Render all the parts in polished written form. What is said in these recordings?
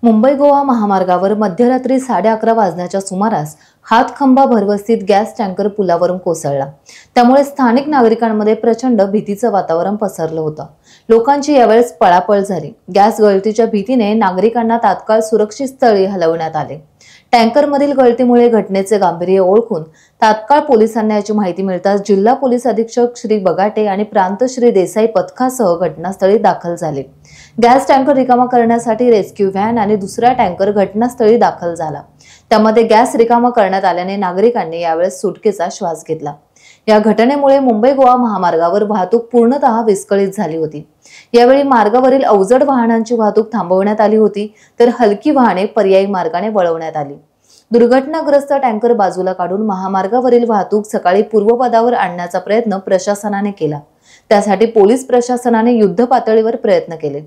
मुंबई गोवा महामार्गावर मध्यरात्री 11:30 वाजण्याच्या सुमारास हातखंबा भरवस्तीत गॅस टँकर पुलावरून कोसळला। त्यामुळे स्थानिक नागरिकांमध्ये प्रचंड भीतीचं वातावरण पसरलं होतं। लोकांची यावेळेस पळापळ झाली। गॅस गळतीच्या भीतीने नागरिकांना तात्काळ सुरक्षित स्थळी हलवण्यात आले। टँकरमधील गळतीमुळे घटनेचे गांभीर्य ओळखून तात्काळ पोलिसांना याची माहिती मिळताच जिल्हा पोलीस अधीक्षक श्री बगाटे आणि प्रांत श्री देसाई पथकासह घटनास्थळी दाखल झाले। गॅस टँकर रिकामा करण्यासाठी रेस्क्यू व्हॅन आणि दुसरा टँकर घटनास्थळी दाखल झाला। त्यामध्ये गॅस रिकामा करण्यात आल्याने नागरिकांनी यावेळेस सुटकेचा श्वास घेतला। या घटनेमुळे मुंबई गोवा महामार्गावर वाहतूक पूर्णतः विस्कळीत झाली होती। यावेळी मार्गावरील अवजड वाहनांची वाहतूक थांबवण्यात आली होती, तर हलकी वाहने पर्यायी मार्गाने वळवण्यात आली। दुर्घटनाग्रस्त टँकर बाजूला काढून महामार्गावरील वाहतूक सकाळी पूर्वपदावर आणण्याचा प्रयत्न प्रशासनाने केला। त्यासाठी पोलीस प्रशासनाने युद्ध पातळीवर प्रयत्न केले।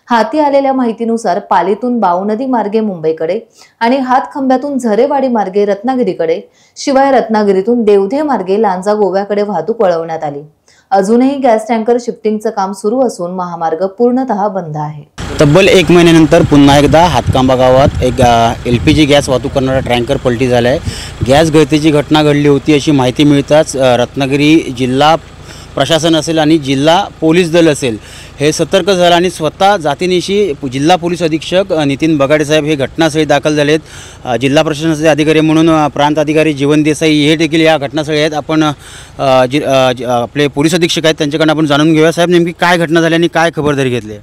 हाती आलेल्या माहितीनुसार पालीतून बावनदी मार्गे मुंबईकडे आणि हातखंब्यातून झरेवाडी मार्गे रत्नागिरीकडे, शिवाय रत्नागिरीतून देवधे मार्गे लांजा गोव्याकडे वाहतूक वळवण्यात आली। अजूनही गॅस टँकर शिफ्टिंगचं काम सुरू असून महामार्ग पूर्णतः बंद आहे। तब्बल 1 महिन्यानंतर पुन्हा एकदा हातखंबा गावात एक LPG गॅस वाहतूक करणारा टँकर पलटी झाला आहे। गॅस गळतीची घटना घडली होती अशी माहिती मिळताच रत्नागिरी जिल्हा प्रशासन असेल आणि जिल्हा पोलीस दल असेल हे सतर्क झालं आणि स्वतः जातीनिशी जिल्हा पोलीस अधीक्षक नितीन बगाटे साहेब हे घटनास्थळी दाखल झालेत। जिल्हा प्रशासनाचे अधिकारी म्हणून प्रांत अधिकारी जीवन देसाई हे देखील या घटनास्थळी आहेत। आपण आपले पोलीस अधीक्षक आहेत त्यांच्याकडून आपण जाणून घेऊया। साहेब, नेमकी काय घटना झाली आणि काय खबरदारी घेतली?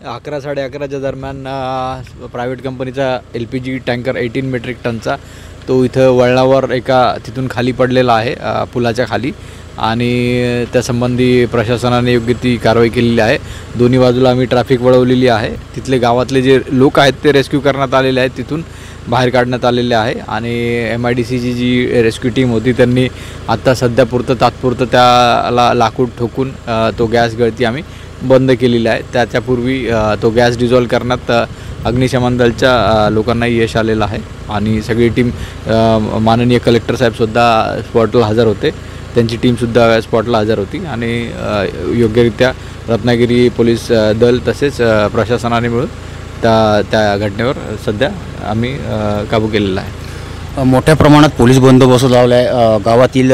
11 साडे11च्या दरम्यान प्रायव्हेट कंपनीचा LPG टँकर 18 मेट्रिक टनचा तो इथं वळणावर तिथून खाली पडलेला आहे पुलाच्या खाली, आणि त्यासंबंधी प्रशासनाने योग्य ती कारवाई केलेली आहे। दोन्ही बाजूला आम्ही ट्रॅफिक वळवलेली आहे। तिथले गावातले जे लोक आहेत ते रेस्क्यू करण्यात आलेले आहेत, तिथून बाहेर काढण्यात आलेले आहे। आणि MIDCची जी रेस्क्यू टीम होती त्यांनी आत्ता तात्पुरतं त्याला लाकूड ठोकून तो गॅस गळती आम्ही बंद केलेली आहे। त्याच्यापूर्वी तो गॅस डिझॉल्व करण्यात अग्निशमन दलच्या लोकांनाही यश आलेलं आहे आणि सगळी टीम माननीय कलेक्टर साहेबसुद्धा स्पॉटला हजर होते, त्यांची टीमसुद्धा स्पॉटला हजर होती आणि योग्यरित्या रत्नागिरी पोलीस दल तसेच प्रशासनाने मिळून त्या घटनेवर सध्या आम्ही काबू केलेला आहे। मोठ्या प्रमाणात पोलीस बंदोबस्त लावला आहे। गावातील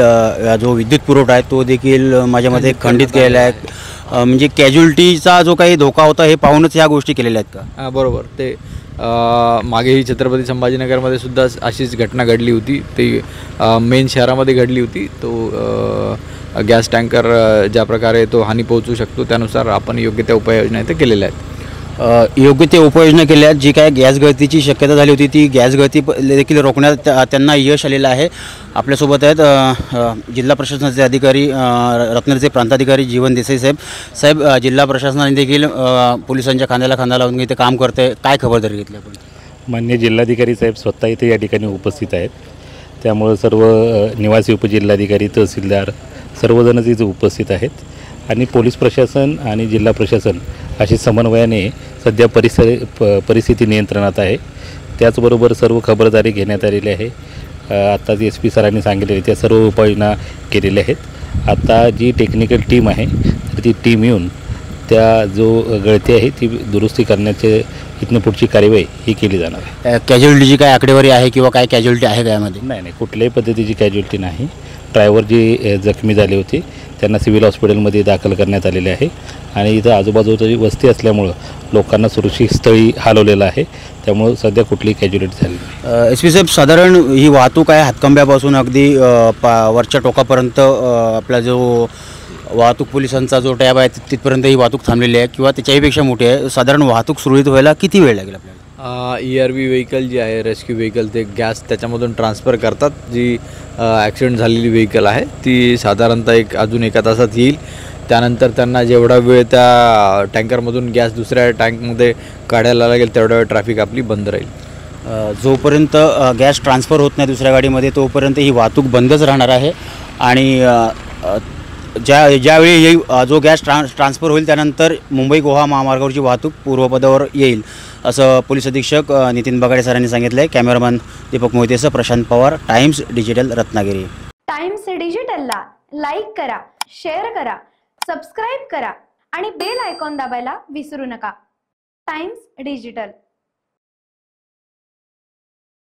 जो विद्युत पुरवठा आहे तो देखील माझ्या मते खंडित केलेला आहे। म्हणजे कॅज्युअल्टीचा जो काही धोका होता हे पाहूनच ह्या गोष्टी केलेल्या आहेत का? बरोबर, ते मागेही छत्रपती संभाजीनगरमध्ये सुद्धा अशीच घटना घडली होती। ती मेन शहरामध्ये घडली होती। तो गॅस टँकर ज्या प्रकारे तो हानी पोहोचू शकतो त्यानुसार आपण योग्य त्या उपाययोजना इथे केलेल्या आहेत। योग्य ते उपाययोजना केल्या। जी काय गॅस गळतीची शक्यता झाली होती ती गॅस गळती देखील रोखण्यात त्यांना यश आलेलं आहे। आपल्यासोबत आहेत जिल्हा प्रशासनाचे अधिकारी रत्नागिरीचे प्रांताधिकारी जीवन देसाई साहेब, जिल्हा प्रशासनाने देखील पोलिसांच्या खांद्याला खांदा लावून इथे काम करते, काय खबरदारी घेतली आपण? माननीय जिल्हाधिकारी साहेब स्वतः इथे या ठिकाणी उपस्थित आहेत, त्यामुळे सर्व निवासी उपजिल्हाधिकारी तहसीलदार सर्वजणच इथे उपस्थित आहेत आणि पोलीस प्रशासन आणि जिल्हा प्रशासन अशी समन्वयाने सध्या परिस्थिती नियंत्रणात आहे। त्याचबरोबर सर्व खबरदारी घेण्यात आलेली आहे। आत्ताच SP सरांनी सांगितलेले त्या सर्व उपाययोजना केलेल्या आहेत। आता जी टेक्निकल टीम आहे तर ती टीम येऊन त्या जो गळती आहे ती दुरुस्ती करण्याचे इथनं पुढची कार्यवाही ही केली जाणार आहे। कॅज्युअल्टीची काय आकडेवारी आहे किंवा काय कॅज्युअल्टी आहे का यामध्ये? नाही, कुठल्याही पद्धतीची कॅज्युअल्टी नाही। ड्रायव्हर जी जखमी झाले होते त्यांना सिव्हिल हॉस्पिटलमध्ये दाखल करण्यात आलेले आहे आणि इथं आजूबाजूची वस्ती असल्यामुळं लोकांना सुरक्षित स्थळी हलवलेलं आहे, त्यामुळं सध्या कुठलीही कॅज्युअल्टी झाली नाही। SP साहेब, साधारण ही वाहतूक आहे हातखंब्यापासून अगदी वरच्या टोकापर्यंत आपला जो वाहतूक पोलिसांचा जो टॅब आहे तिथपर्यंत ही वाहतूक थांबलेली आहे किंवा त्याच्याहीपेक्षा मोठी आहे। साधारण वाहतूक सुरळीत व्हायला किती वेळ लागेल आपल्याला? ERV व्हेकल जी आहे, रेस्क्यू व्हेकल, ते गॅस त्याच्यामधून ट्रान्सफर करतात। जी ॲक्सिडेंट झालेली व्हेकल आहे ती साधारणतः अजून 1 तासात येईल। त्यानंतर त्यांना जेवढा वेळ त्या टँकरमधून गॅस दुसऱ्या टँकमध्ये काढायला लागेल तेवढा वेळ ट्रॅफिक आपली बंद राहील। जोपर्यंत गॅस ट्रान्सफर होत नाही दुसऱ्या गाडीमध्ये तोपर्यंत ही वाहतूक बंदच राहणार आहे आणि ज्यावेळी जो गॅस ट्रान्सफर होईल त्यानंतर मुंबई गोवा महामार्गावरची वाहतूक पूर्वपदावर येईल असं पोलीस अधीक्षक नितीन बगाटे सरांनी सांगितलं। कॅमेरामॅन दीपक मोहितेसह Prashant Pawar, Times Digital, Ratnagiri. Times डिजिटलला लाईक करा, शेअर करा, सबस्क्राईब करा आणि बेल आयकॉन दाबायला विसरू नका। Times digital.